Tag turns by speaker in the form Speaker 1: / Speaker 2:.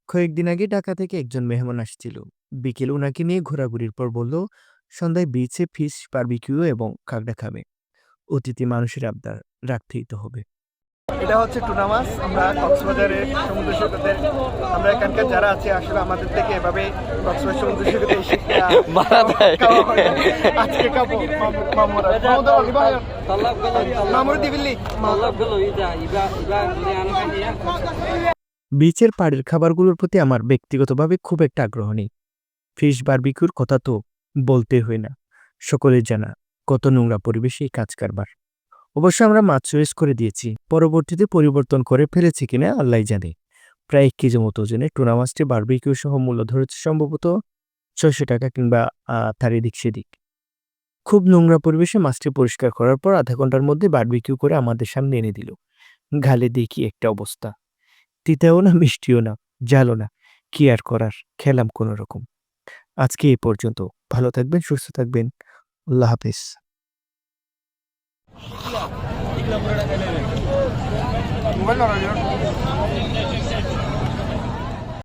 Speaker 1: কয়েকদিন আগে ঢাকা থেকে একজন মেহমান আসছিল। বিকেলে ওনাকে নিয়ে ঘোরাঘুরির পর বলল সন্ধ্যায় বিচে ফিশ বারবিকিউ এবং কাঁকড়া খাবে। অতিথি মানুষের আবদার রাখতেই তো হবে।
Speaker 2: এটা হচ্ছে টুনা মাছ। আমরা কক্সবাজারের সমুদ্র সৈকতে, আমরা এখানকার যারা আছে আসলে আমাদের থেকে এভাবে কক্সবাজার সমুদ্র সৈকতে এসে খাওয়া হয় না। আজকে খাবো মামুর দিবিল্লি।
Speaker 1: বিচের পাড়ের খাবারগুলোর প্রতি আমার ব্যক্তিগতভাবে খুব একটা আগ্রহ নেই। ফিশ বারবিকিউর কথা তো বলতে হয় না, সকলের জানা কত নোংরা পরিবেশে এই কাজ কারবার। অবশ্য আমরা মাছ চয়েস করে দিয়েছি, পরবর্তীতে পরিবর্তন করে ফেলেছি কিনা আল্লাহ জানে। প্রায় 1 কেজি মতো ওজনে টুনা মাছটি বারবিকিউ সহ মূল্য ধরেছে সম্ভবত 600 টাকা কিংবা তার এদিক সেদিক। খুব নোংরা পরিবেশে মাছটি পরিষ্কার করার পর আধা ঘন্টার মধ্যে বারবিকিউ করে আমাদের সামনে এনে দিল। গালে দেখি একটা অবস্থা, তিতাও না মিষ্টিও না, ঝালও না। কি আর করার, খেলাম কোনো রকম। আজকে এই পর্যন্ত। ভালো থাকবেন, সুস্থ থাকবেন। আল্লাহ হাফেজ।
Speaker 2: মোবাইল